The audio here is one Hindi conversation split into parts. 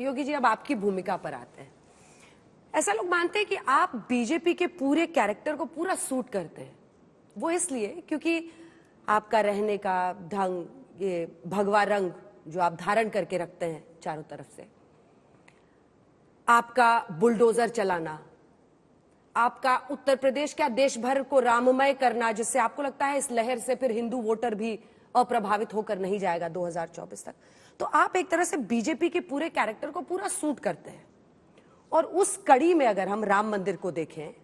योगी जी, अब आपकी भूमिका पर आते हैं। ऐसा लोग मानते हैं कि आप बीजेपी के पूरे कैरेक्टर को पूरा सूट करते हैं। वो इसलिए क्योंकि आपका रहने का ढंग, ये भगवा रंग जो आप धारण करके रखते हैं चारों तरफ से, आपका बुलडोजर चलाना, आपका उत्तर प्रदेश क्या देश भर को राममय करना, जिससे आपको लगता है इस लहर से फिर हिंदू वोटर भी अप्रभावित होकर नहीं जाएगा 2024 तक। तो आप एक तरह से बीजेपी के पूरे कैरेक्टर को पूरा सूट करते हैं। और उस कड़ी में अगर हम राम मंदिर को देखें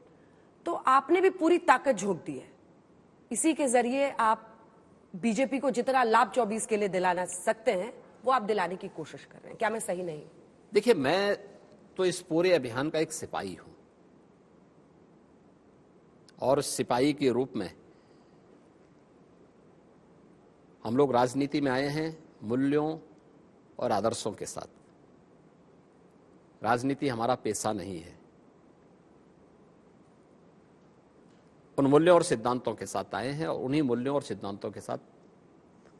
तो आपने भी पूरी ताकत झोंक दी है। इसी के जरिए आप बीजेपी को जितना लाभ 24 के लिए दिलाना सकते हैं वो आप दिलाने की कोशिश कर रहे हैं। क्या मैं सही नहीं? देखिए, मैं तो इस पूरे अभियान का एक सिपाही हूं और सिपाही के रूप में हम लोग राजनीति में आए हैं मूल्यों और आदर्शों के साथ। राजनीति हमारा पेशा नहीं है। उन मूल्यों और सिद्धांतों के साथ आए हैं और उन्हीं मूल्यों और सिद्धांतों के साथ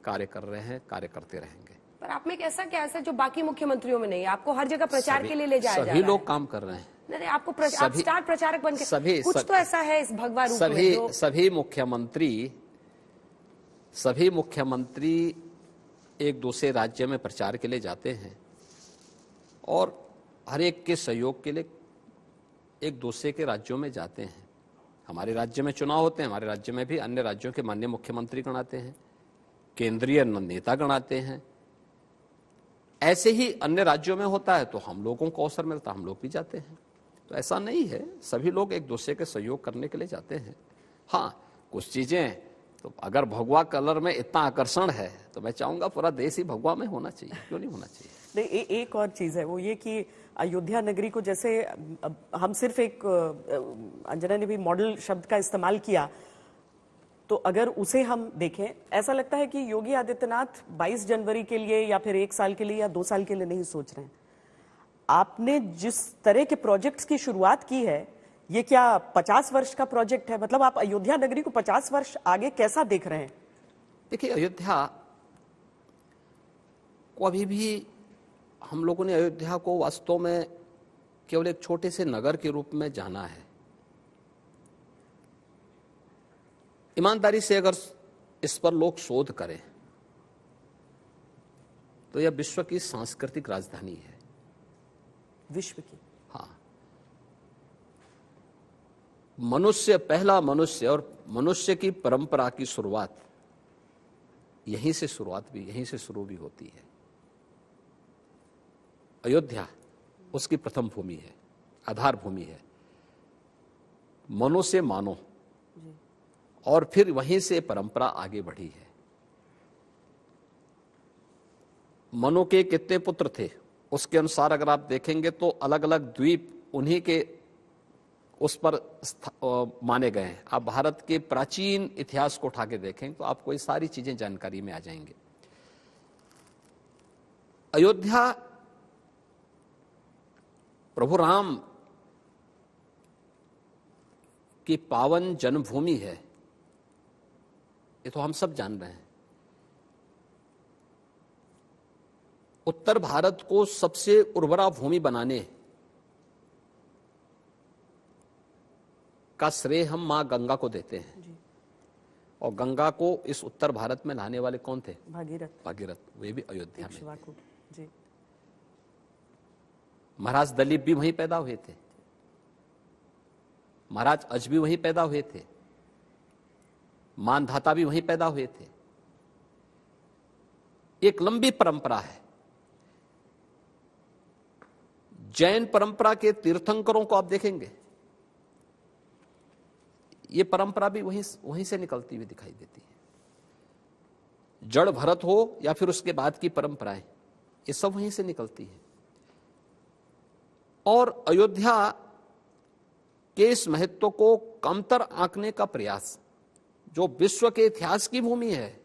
कार्य कर रहे हैं, कार्य करते रहेंगे। पर आप में कैसा क्या ऐसा जो बाकी मुख्यमंत्रियों में नहीं है? आपको हर जगह प्रचार के लिए ले जाया जा रहा है। सभी लोग काम कर रहे हैं। नहीं, आपको आप स्टार प्रचारक बन के कुछ तो ऐसा है इस भगवा रूप में जो सभी मुख्यमंत्री एक दूसरे राज्य में प्रचार के लिए जाते हैं और हर एक के सहयोग के लिए एक दूसरे के राज्यों में जाते हैं। हमारे राज्य में चुनाव होते हैं, हमारे राज्य में भी अन्य राज्यों के माननीय मुख्यमंत्री गण आते हैं, केंद्रीय नेता गण आते हैं। ऐसे ही अन्य राज्यों में होता है तो हम लोगों को अवसर मिलता, हम लोग भी जाते हैं। तो ऐसा नहीं है, सभी लोग एक दूसरे के सहयोग करने के लिए जाते हैं। हाँ, कुछ चीजें तो अगर भगवा कलर में इतना आकर्षण है तो मैं चाहूंगा पूरा देश ही भगवा में होना चाहिए। क्यों नहीं होना चाहिए? नहीं, एक और चीज है वो ये कि अयोध्या नगरी को जैसे हम सिर्फ एक अंजना ने भी मॉडल शब्द का इस्तेमाल किया, तो अगर उसे हम देखें, ऐसा लगता है कि योगी आदित्यनाथ 22 जनवरी के लिए या फिर 1 साल के लिए या 2 साल के लिए नहीं सोच रहे हैं। आपने जिस तरह के प्रोजेक्ट्स की शुरुआत की है, ये क्या 50 वर्ष का प्रोजेक्ट है? मतलब आप अयोध्या नगरी को 50 वर्ष आगे कैसा देख रहे हैं? देखिए, अयोध्या को अभी भी हम लोगों ने अयोध्या को वास्तव में केवल एक छोटे से नगर के रूप में जाना है। ईमानदारी से अगर इस पर लोग शोध करें तो यह विश्व की सांस्कृतिक राजधानी है। विश्व की? हाँ, पहला मनुष्य और मनुष्य की परंपरा की शुरुआत यहीं से शुरू भी होती है। अयोध्या उसकी प्रथम भूमि है, आधार भूमि है। मनो से मानो और फिर वहीं से परंपरा आगे बढ़ी है। मनु के कितने पुत्र थे उसके अनुसार अगर आप देखेंगे तो अलग अलग द्वीप उन्हीं के उस पर माने गए हैं। आप भारत के प्राचीन इतिहास को उठा के देखें तो आपको ये सारी चीजें जानकारी में आ जाएंगे। अयोध्या प्रभु राम की पावन जन्मभूमि है, ये तो हम सब जान रहे हैं। उत्तर भारत को सबसे उर्वरा भूमि बनाने का श्रेय हम मां गंगा को देते हैं जी। और गंगा को इस उत्तर भारत में लाने वाले कौन थे? भागीरथ, वे भी अयोध्या में जी। महाराज दलीप भी वहीं पैदा हुए थे, महाराज अज भी वहीं पैदा हुए थे, मानधाता भी वहीं पैदा हुए थे। एक लंबी परंपरा है। जैन परंपरा के तीर्थंकरों को आप देखेंगे, ये परंपरा भी वहीं से निकलती हुई दिखाई देती है। जड़ भरत हो या फिर उसके बाद की परंपराएं, ये सब वहीं से निकलती है। और अयोध्या के इस महत्व को कमतर आंकने का प्रयास, जो विश्व के इतिहास की भूमि है,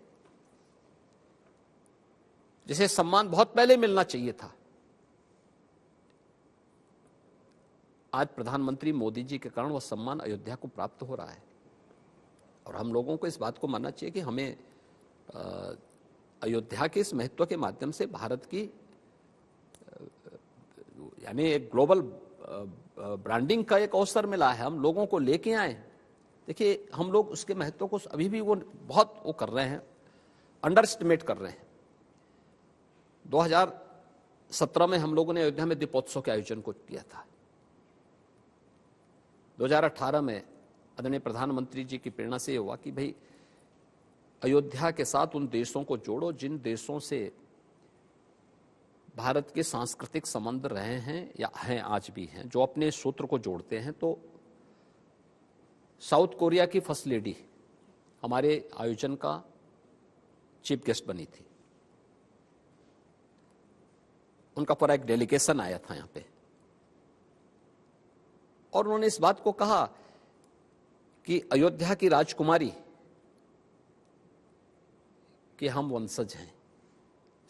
जिसे सम्मान बहुत पहले मिलना चाहिए था, आज प्रधानमंत्री मोदी जी के कारण वह सम्मान अयोध्या को प्राप्त हो रहा है। और हम लोगों को इस बात को मानना चाहिए कि हमें अयोध्या के इस महत्व के माध्यम से भारत की यानी एक ग्लोबल ब्रांडिंग का एक अवसर मिला है, हम लोगों को लेके आए। देखिए हम लोग उसके महत्व को अभी भी वो बहुत वो कर रहे हैं, अंडर एस्टिमेट कर रहे हैं। 2017 में हम लोगों ने अयोध्या में दीपोत्सव के आयोजन को किया था। 2018 में आदरणीय प्रधानमंत्री जी की प्रेरणा से ये हुआ कि भाई अयोध्या के साथ उन देशों को जोड़ो जिन देशों से भारत के सांस्कृतिक संबंध रहे हैं या हैं, आज भी हैं, जो अपने सूत्र को जोड़ते हैं। तो साउथ कोरिया की फर्स्ट लेडी हमारे आयोजन का चीफ गेस्ट बनी थी। उनका पूरा एक डेलीगेशन आया था यहाँ पे और उन्होंने इस बात को कहा कि अयोध्या की राजकुमारी के हम वंशज हैं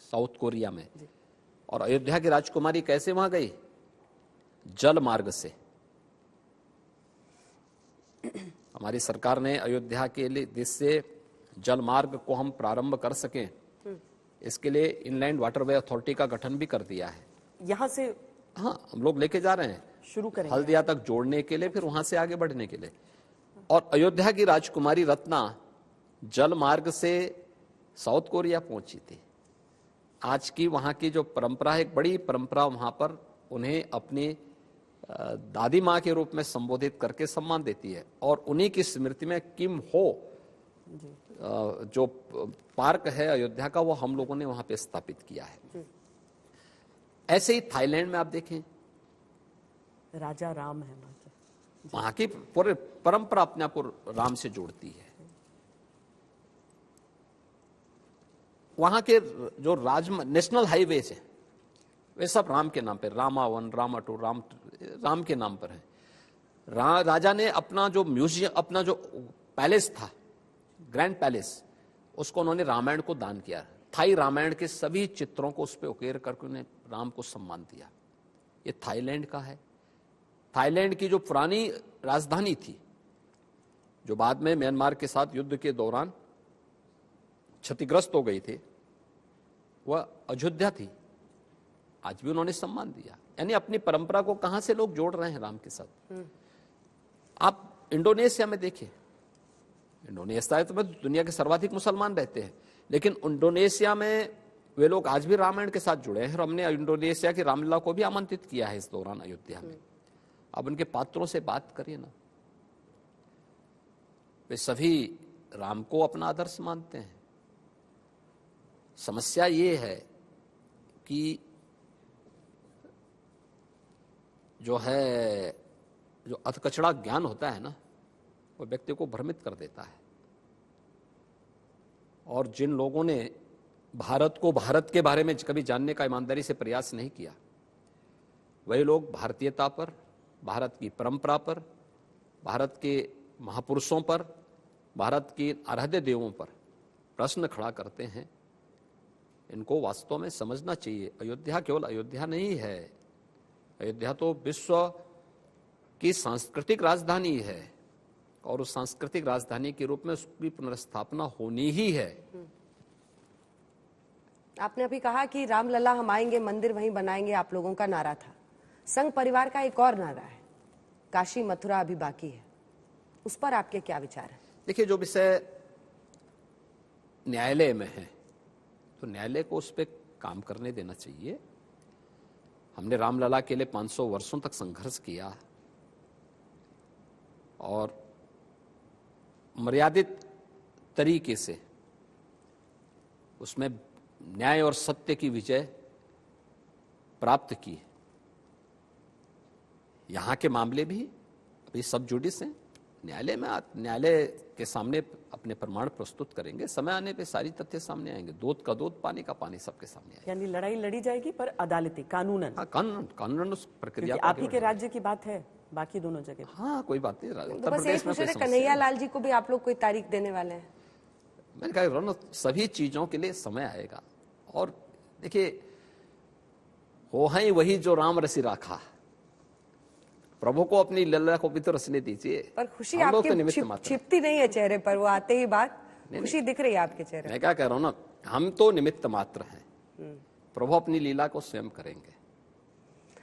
साउथ कोरिया में। और अयोध्या की राजकुमारी कैसे वहां गई? जल मार्ग से। हमारी सरकार ने अयोध्या के लिए देश से जल मार्ग को हम प्रारंभ कर सकें, इसके लिए इनलैंड वाटरवे अथॉरिटी का गठन भी कर दिया है। यहां से हाँ, हम लोग लेके जा रहे हैं, शुरू करेंगे हल्दिया तक जोड़ने के लिए, फिर वहां से आगे बढ़ने के लिए। और अयोध्या की राजकुमारी रत्ना जल मार्ग से साउथ कोरिया पहुंची थी। आज की वहां की जो परंपरा है, एक बड़ी परंपरा, वहां पर उन्हें अपनी दादी माँ के रूप में संबोधित करके सम्मान देती है। और उन्हीं की स्मृति में किम हो जो पार्क है अयोध्या का, वो हम लोगों ने वहां पे स्थापित किया है। ऐसे ही थाईलैंड में आप देखें, राजा राम है वहां की पूरी परंपरा अपने आप को राम से जोड़ती है। वहां के जो नेशनल हाईवेज है वे सब राम के नाम पे, रामा 1, रामा 2, राम के नाम पर है। राजा ने अपना जो म्यूजियम, अपना जो पैलेस था, ग्रैंड पैलेस, उसको उन्होंने रामायण को दान किया। थाई रामायण के सभी चित्रों को उस पर उकेर करके उन्हें राम को सम्मान दिया। ये थाईलैंड का है। थाईलैंड की जो पुरानी राजधानी थी, जो बाद में म्यांमार के साथ युद्ध के दौरान क्षतिग्रस्त हो गई थी, वह अयोध्या थी। आज भी उन्होंने सम्मान दिया। यानी अपनी परंपरा को कहां से लोग जोड़ रहे हैं राम के साथ। आप इंडोनेशिया में देखिए, इंडोनेशिया तो दुनिया के सर्वाधिक मुसलमान रहते हैं, लेकिन इंडोनेशिया में वे लोग आज भी रामायण के साथ जुड़े हैं। और हमने इंडोनेशिया की रामलीला को भी आमंत्रित किया है इस दौरान अयोध्या में। अब उनके पात्रों से बात करिए ना, वे सभी राम को अपना आदर्श मानते हैं। समस्या ये है कि जो अधकचड़ा ज्ञान होता है ना, वो व्यक्ति को भ्रमित कर देता है। और जिन लोगों ने भारत के बारे में कभी जानने का ईमानदारी से प्रयास नहीं किया, वही लोग भारतीयता पर, भारत की परंपरा पर, भारत के महापुरुषों पर, भारत की आराध्य देवों पर प्रश्न खड़ा करते हैं। इनको वास्तव में समझना चाहिए, अयोध्या केवल अयोध्या नहीं है। अयोध्या तो विश्व की सांस्कृतिक राजधानी है और उस सांस्कृतिक राजधानी के रूप में उसकी पुनर्स्थापना होनी ही है। आपने अभी कहा कि रामलला हम आएंगे, मंदिर वहीं बनाएंगे, आप लोगों का नारा था। संघ परिवार का एक और नारा है, काशी मथुरा अभी बाकी है। उस पर आपके क्या विचार है? देखिए, जो विषय न्यायालय में है तो न्यायालय को उस पर काम करने देना चाहिए। हमने रामलला के लिए 500 वर्षों तक संघर्ष किया और मर्यादित तरीके से उसमें न्याय और सत्य की विजय प्राप्त की। यहां के मामले भी अभी सब जुडिस हैं, न्यायालय में न्यायालय के सामने अपने प्रमाण प्रस्तुत करेंगे। समय आने पे सारी तथ्य सामने आएंगे। दूध का दूध, पानी का पानी सबके सामने आएगा। यानी लड़ाई लड़ी जाएगी पर अदालती, कानूनन। हाँ, कानून उस प्रक्रिया को आप ही के राज्य की बात है, बाकी दोनों जगह। हाँ, कोई बात नहीं। तो उत्तर बस प्रदेश में कन्हैया लाल जी को भी आप लोग कोई तारीख देने वाले हैं? मैंने कहा सभी चीजों के लिए समय आएगा। और देखिए, हो है वही जो राम रसी राखा, प्रभु को अपनी लल्ला को भी तो रसने दीजिए। पर खुशी आपके छिपती नहीं है चेहरे पर, वो आते ही बात खुशी दिख रही है आपके चेहरे। मैं क्या कह रहा हूं ना, हम तो निमित्त मात्र हैं, प्रभु अपनी लीला को स्वयं करेंगे।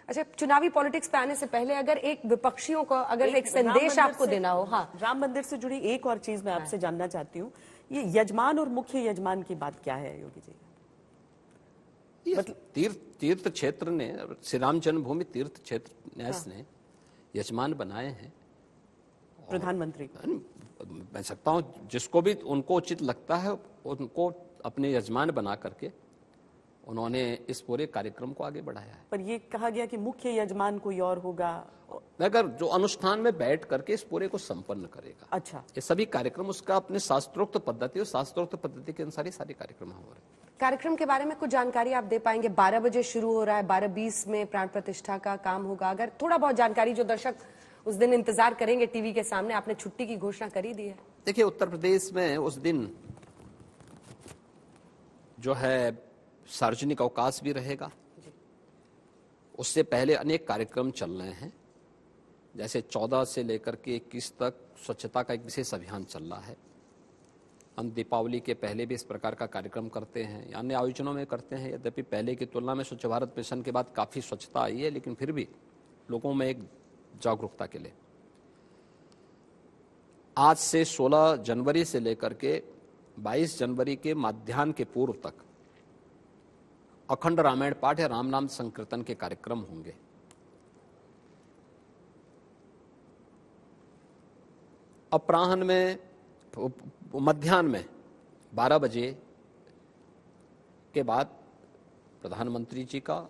अच्छा, चुनावी पॉलिटिक्स पे आने से पहले अगर एक विपक्षियों को अगर एक राम संदेश मंदिर आपको से- देना हो। हाँ, राम मंदिर से जुड़ी एक और चीज मैं आपसे जानना चाहती हूँ, ये यजमान और मुख्य यजमान की बात क्या है योगी जी? ये तीर्थ क्षेत्र ने, श्री राम जन्मभूमि तीर्थ क्षेत्र न्यास ने यजमान बनाए हैं प्रधानमंत्री मैं सकता हूं जिसको भी उनको उचित लगता है उनको अपने यजमान बना करके उन्होंने इस पूरे कार्यक्रम को आगे बढ़ाया है। पर ये कहा गया कि मुख्य यजमान कोई और होगा। मगर जो अनुष्ठान में बैठ करके इस पूरे को संपन्न करेगा। अच्छा, ये सभी कार्यक्रम उसका अपने शास्त्रोक्त पद्धति और शास्त्रोक्त पद्धति के अनुसार ही सारे कार्यक्रम हो रहे हैं। कार्यक्रम के बारे में कुछ जानकारी आप दे पाएंगे? 12 बजे शुरू हो रहा है, 12:20 में प्राण प्रतिष्ठा का काम होगा। अगर थोड़ा बहुत जानकारी, जो दर्शक उस दिन इंतजार करेंगे टीवी के सामने, आपने छुट्टी की घोषणा कर ही दी है। देखिए, उत्तर प्रदेश में उस दिन जो है सार्वजनिक अवकाश भी रहेगा। उससे पहले अनेक कार्यक्रम चल रहे हैं, जैसे 14 से लेकर के 21 तक स्वच्छता का एक विशेष अभियान चल रहा है। हम दीपावली के पहले भी इस प्रकार का कार्यक्रम करते हैं, अन्य आयोजनों में करते हैं। यद्यपि पहले की तुलना में स्वच्छ भारत मिशन के बाद काफ़ी स्वच्छता आई है, लेकिन फिर भी लोगों में एक जागरूकता के लिए आज से 16 जनवरी से लेकर के 22 जनवरी के मध्याह्न के पूर्व तक अखंड रामायण पाठ या राम नाम संकीर्तन के कार्यक्रम होंगे। अपराह्न में, मध्याह्न में 12 बजे के बाद प्रधानमंत्री जी का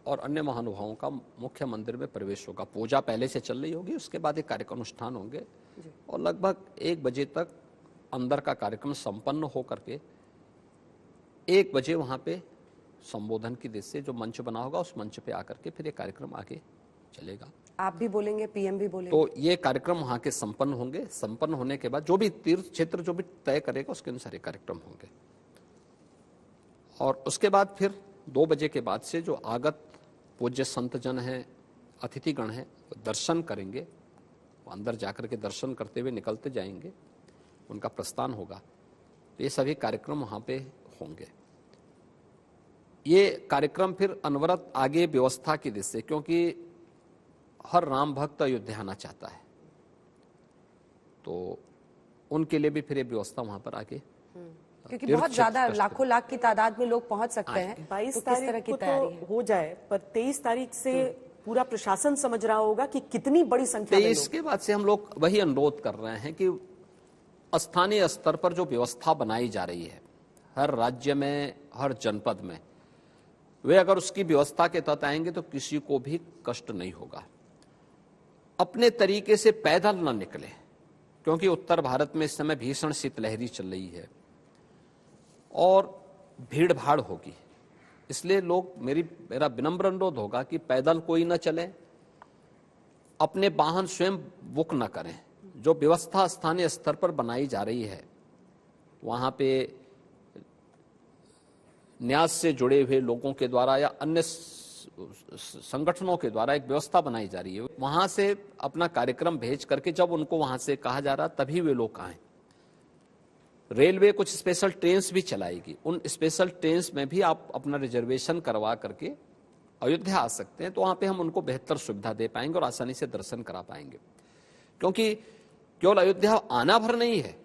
और अन्य महानुभावों का मुख्य मंदिर में प्रवेश होगा। पूजा पहले से चल रही होगी, उसके बाद एक कार्यक्रम अनुष्ठान होंगे और लगभग 1 बजे तक अंदर का कार्यक्रम संपन्न हो करके 1 बजे वहां पे संबोधन की दृष्टि से जो मंच बना होगा उस मंच पे आकर के फिर ये कार्यक्रम आगे चलेगा। आप भी बोलेंगे, पीएम भी बोलेंगे? तो ये कार्यक्रम वहां के संपन्न होंगे। संपन्न होने के बाद जो भी तीर्थ क्षेत्र जो भी तय करेगा उसके अनुसार ये कार्यक्रम होंगे और उसके बाद फिर 2 बजे के बाद से जो आगत पूज्य संत जन हैं, अतिथिगण हैं, दर्शन करेंगे। वो अंदर जाकर के दर्शन करते हुए निकलते जाएंगे, उनका प्रस्थान होगा। तो ये सभी कार्यक्रम वहां पे होंगे। ये कार्यक्रम फिर अनवरत आगे व्यवस्था की दृष्टि से, क्योंकि हर राम भक्त अयोध्या आना चाहता है, तो उनके लिए भी फिर ये व्यवस्था वहां पर आगे, क्योंकि बहुत ज्यादा लाखों लाख की तादाद में लोग पहुंच सकते हैं। 22 तो किस तरह तारीख की को तैयारी है? तो हो जाए, पर 23 तारीख से पूरा प्रशासन समझ रहा होगा कि कितनी बड़ी संख्या में लोग। इसके बाद से हम लोग वही अनुरोध कर रहे हैं कि स्थानीय स्तर पर जो व्यवस्था बनाई जा रही है हर राज्य में, हर जनपद में, वे अगर उसकी व्यवस्था के तहत आएंगे तो किसी को भी कष्ट नहीं होगा। अपने तरीके से पैदल न निकले, क्योंकि उत्तर भारत में इस समय भीषण शीतलहरी चल रही है और भीड़ भाड़ होगी। इसलिए लोग, मेरा विनम्र अनुरोध होगा कि पैदल कोई न चले, अपने वाहन स्वयं बुक न करें। जो व्यवस्था स्थानीय स्तर पर बनाई जा रही है वहां पे न्यास से जुड़े हुए लोगों के द्वारा या अन्य संगठनों के द्वारा एक व्यवस्था बनाई जा रही है। वहां से अपना कार्यक्रम भेज करके जब उनको वहां से कहा जा रहा तभी वे लोग आए। रेलवे कुछ स्पेशल ट्रेन्स भी चलाएगी, उन स्पेशल ट्रेन्स में भी आप अपना रिजर्वेशन करवा करके अयोध्या आ सकते हैं। तो वहां पे हम उनको बेहतर सुविधा दे पाएंगे और आसानी से दर्शन करा पाएंगे, क्योंकि केवल अयोध्या आना भर नहीं है।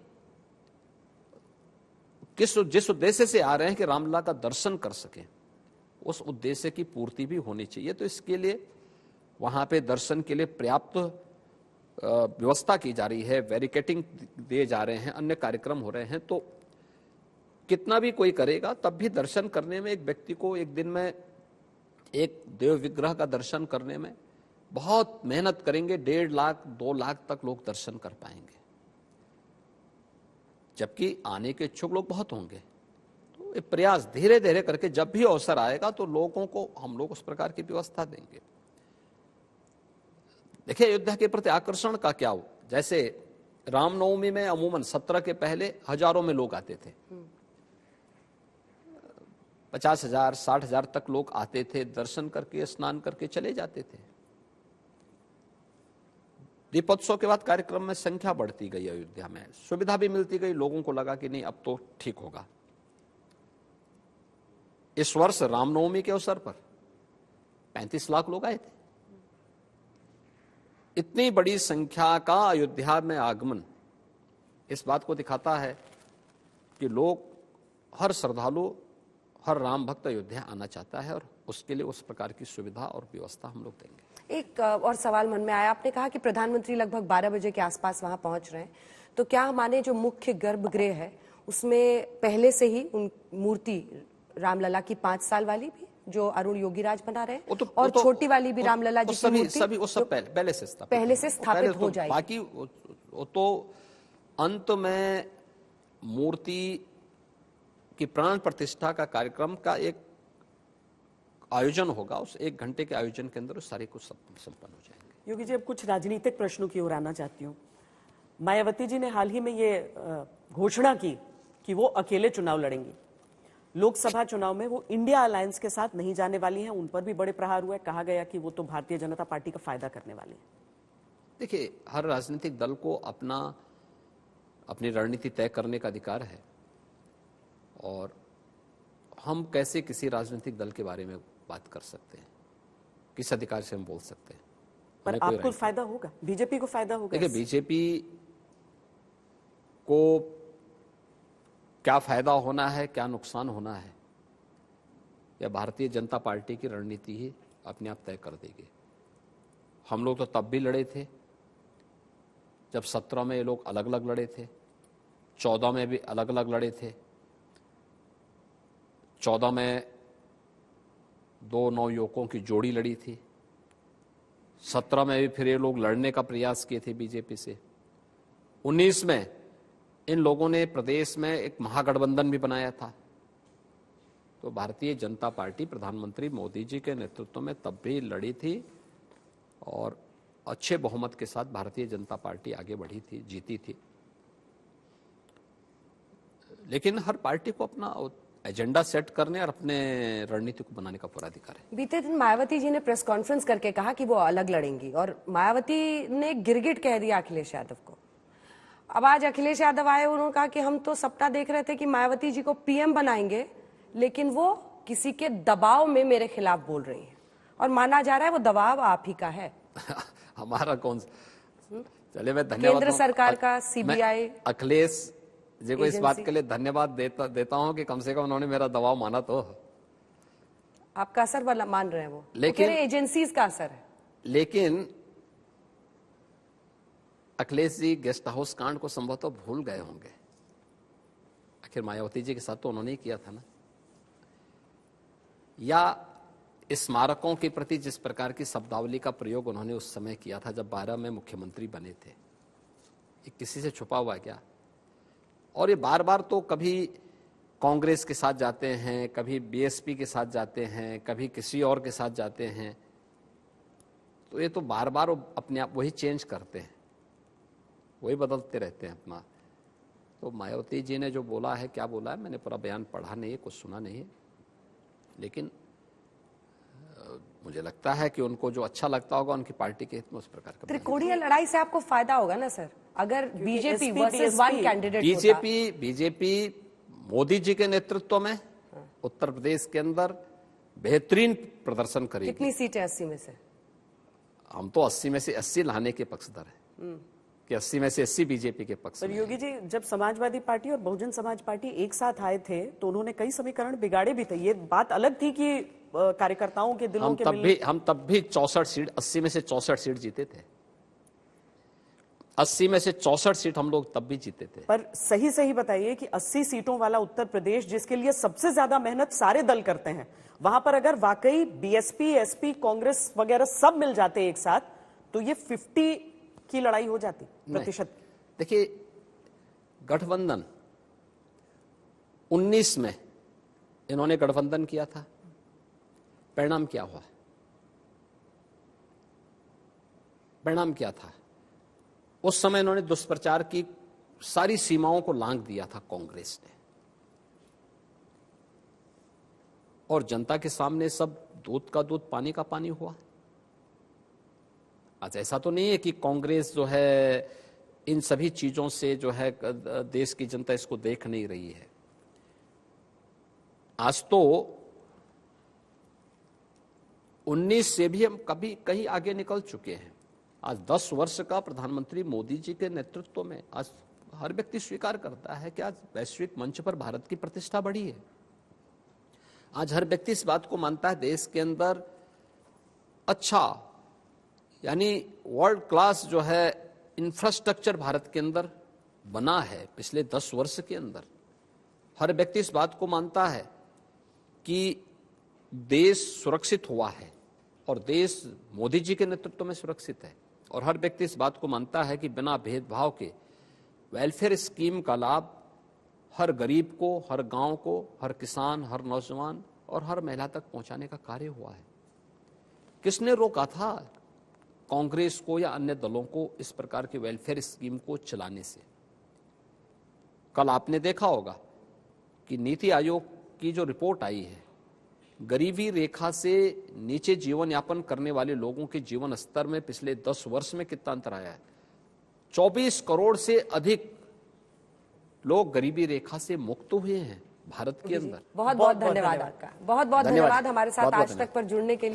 जिस उद्देश्य से आ रहे हैं कि रामलला का दर्शन कर सकें, उस उद्देश्य की पूर्ति भी होनी चाहिए। तो इसके लिए वहां पे दर्शन के लिए पर्याप्त व्यवस्था की जा रही है, बैरिकेडिंग दिए जा रहे हैं, अन्य कार्यक्रम हो रहे हैं। तो कितना भी कोई करेगा तब भी दर्शन करने में एक व्यक्ति को एक दिन में एक देव विग्रह का दर्शन करने में बहुत मेहनत करेंगे, 1.5 लाख 2 लाख तक लोग दर्शन कर पाएंगे, जबकि आने के इच्छुक लोग बहुत होंगे। तो ये प्रयास धीरे धीरे करके जब भी अवसर आएगा तो लोगों को हम लोग उस प्रकार की व्यवस्था देंगे। देखिए, अयोध्या के प्रति आकर्षण का क्या हो, जैसे रामनवमी में अमूमन 17 के पहले हजारों में लोग आते थे, 50,000 60,000 तक लोग आते थे, दर्शन करके स्नान करके चले जाते थे। दीपोत्सव के बाद कार्यक्रम में संख्या बढ़ती गई, अयोध्या में सुविधा भी मिलती गई, लोगों को लगा कि नहीं अब तो ठीक होगा। इस वर्ष रामनवमी के अवसर पर 35 लाख लोग आए थे। इतनी बड़ी संख्या का अयोध्या में आगमन इस बात को दिखाता है कि लोग, हर श्रद्धालु, हर राम भक्त अयोध्या आना चाहता है, और उसके लिए उस प्रकार की सुविधा और व्यवस्था हम लोग देंगे। एक और सवाल मन में आया, आपने कहा कि प्रधानमंत्री लगभग 12 बजे के आसपास वहां पहुंच रहे हैं, तो क्या माने जो मुख्य गर्भगृह है उसमें पहले से ही उन मूर्ति रामलला की 5 साल वाली भी जो अरुण योगीराज बना रहे हैं, और छोटी वाली भी रामलला जी की मूर्ति सभी वो सब पहले से स्थापित हो जाएगी? बाकी वो तो अंत में मूर्ति की प्राण प्रतिष्ठा का कार्यक्रम का एक आयोजन होगा। उस 1 घंटे के आयोजन के अंदर सारे कुछ संपन्न हो जाएंगे। योगी जी, अब कुछ राजनीतिक प्रश्नों की ओर आना चाहती हूँ। मायावती जी ने हाल ही में ये घोषणा की कि वो अकेले चुनाव लड़ेंगी। लोकसभा चुनाव में वो इंडिया अलायंस के साथ नहीं जाने वाली हैं। उन पर भी बड़े प्रहार हुए, कहा गया कि वो तो भारतीय जनता पार्टी का फायदा करने वाली है। देखिए, हर राजनीतिक दल को अपनी रणनीति तय करने का अधिकार है, और हम कैसे किसी राजनीतिक दल के बारे में बात कर सकते हैं, किस अधिकार से हम बोल सकते हैं? पर आपको फायदा होगा, बीजेपी को फायदा होगा? देखिए, बीजेपी को क्या फायदा होना है, क्या नुकसान होना है, या भारतीय जनता पार्टी की रणनीति ही अपने आप तय कर देगी। हम लोग तो तब भी लड़े थे जब 17 में ये लोग अलग अलग लड़े थे, 14 में भी अलग अलग लड़े थे। 14 में 2 नवयुवकों की जोड़ी लड़ी थी। 17 में भी फिर ये लोग लड़ने का प्रयास किए थे बीजेपी से। 19 में इन लोगों ने प्रदेश में एक महागठबंधन भी बनाया था। तो भारतीय जनता पार्टी प्रधानमंत्री मोदी जी के नेतृत्व में तब भी लड़ी थी, और अच्छे बहुमत के साथ भारतीय जनता पार्टी आगे बढ़ी थी, जीती थी। लेकिन हर पार्टी को अपना एजेंडा सेट करने और अपने रणनीति को बनाने का पूरा अधिकार है। बीते दिन मायावती जी ने प्रेस कॉन्फ्रेंस करके कहा कि वो अलग लड़ेंगी, और मायावती ने गिरगिट कह दिया अखिलेश यादव को। अब आज अखिलेश यादव आए, उन्होंने कहा कि हम तो सपना देख रहे थे कि मायावती जी को पीएम बनाएंगे, लेकिन वो किसी के दबाव में मेरे खिलाफ बोल रही हैं, और माना जा रहा है वो दबाव आप ही का है। हमारा कौन? चले, मैं धन्यवाद केंद्र सरकार का, सीबीआई, अखिलेश जी को इस बात के लिए धन्यवाद देता हूं कि कम से कम उन्होंने मेरा दबाव माना। तो आपका असर वाला मान रहे हैं वो, लेकिन एजेंसीज का असर है। लेकिन अखिलेश जी गेस्ट हाउस कांड को संभवतः भूल गए होंगे। आखिर मायावती जी के साथ तो उन्होंने ही किया था ना। या स्मारकों के प्रति जिस प्रकार की शब्दावली का प्रयोग उन्होंने उस समय किया था जब 12 में मुख्यमंत्री बने थे, ये किसी से छुपा हुआ क्या? और ये बार बार तो कभी कांग्रेस के साथ जाते हैं, कभी बीएसपी के साथ जाते हैं, कभी किसी और के साथ जाते हैं, तो ये तो बार बार अपने आप वही चेंज करते हैं, वही बदलते रहते हैं अपना। तो मायावती जी ने जो बोला है, क्या बोला है, मैंने पूरा बयान पढ़ा नहीं है, कुछ सुना नहीं है, लेकिन मुझे लगता है कि उनको जो अच्छा लगता होगा उनकी पार्टी के हित में उस प्रकार का। त्रिकोणीय लड़ाई से आपको फायदा होगा ना सर, अगर BJP versus one candidate. BJP Modi ji के नेतृत्व में उत्तर प्रदेश के अंदर बेहतरीन प्रदर्शन करेगी। कितनी सीटें 80 में से? हम तो 80 में से 80 लाने के पक्षधर हैं कि 80 में से 80 बीजेपी के पक्ष में। योगी जी, जब समाजवादी पार्टी और बहुजन समाज पार्टी एक साथ आए थे तो उन्होंने कई समीकरण बिगाड़े भी थे। ये बात अलग थी कि कार्यकर्ताओं के दिलों के हम तब भी 64 सीट, 80 में से 64 सीट जीते थे। 80 में से 64 सीट हम लोग तब भी जीते थे। पर सही बताइए कि 80 सीटों वाला उत्तर प्रदेश, जिसके लिए सबसे ज्यादा मेहनत सारे दल करते हैं, वहां पर अगर वाकई बीएसपी, एसपी, कांग्रेस वगैरह सब मिल जाते एक साथ, तो ये 50 की लड़ाई हो जाती प्रतिशत। देखिए, गठबंधन 19 में इन्होंने गठबंधन किया था, परिणाम क्या हुआ? परिणाम क्या था? उस समय इन्होंने दुष्प्रचार की सारी सीमाओं को लांघ दिया था कांग्रेस ने, और जनता के सामने सब दूध का दूध, पानी का पानी हुआ। आज ऐसा तो नहीं है कि कांग्रेस जो है इन सभी चीजों से जो है देश की जनता इसको देख नहीं रही है। आज तो 19 से भी हम कभी कहीं आगे निकल चुके हैं। आज 10 वर्ष का प्रधानमंत्री मोदी जी के नेतृत्व में आज हर व्यक्ति स्वीकार करता है कि आज वैश्विक मंच पर भारत की प्रतिष्ठा बढ़ी है। आज हर व्यक्ति इस बात को मानता है देश के अंदर अच्छा यानी वर्ल्ड क्लास जो है इंफ्रास्ट्रक्चर भारत के अंदर बना है पिछले 10 वर्ष के अंदर। हर व्यक्ति इस बात को मानता है कि देश सुरक्षित हुआ है और देश मोदी जी के नेतृत्व में सुरक्षित है। और हर व्यक्ति इस बात को मानता है कि बिना भेदभाव के वेलफेयर स्कीम का लाभ हर गरीब को, हर गांव को, हर किसान, हर नौजवान और हर महिला तक पहुंचाने का कार्य हुआ है। किसने रोका था कांग्रेस को या अन्य दलों को इस प्रकार की वेलफेयर स्कीम को चलाने से? कल आपने देखा होगा कि नीति आयोग की जो रिपोर्ट आई है, गरीबी रेखा से नीचे जीवन यापन करने वाले लोगों के जीवन स्तर में पिछले 10 वर्ष में कितना अंतर आया है। 24 करोड़ से अधिक लोग गरीबी रेखा से मुक्त हुए हैं भारत के अंदर। बहुत बहुत धन्यवाद आपका, बहुत बहुत धन्यवाद हमारे साथ आज तक पर जुड़ने के लिए।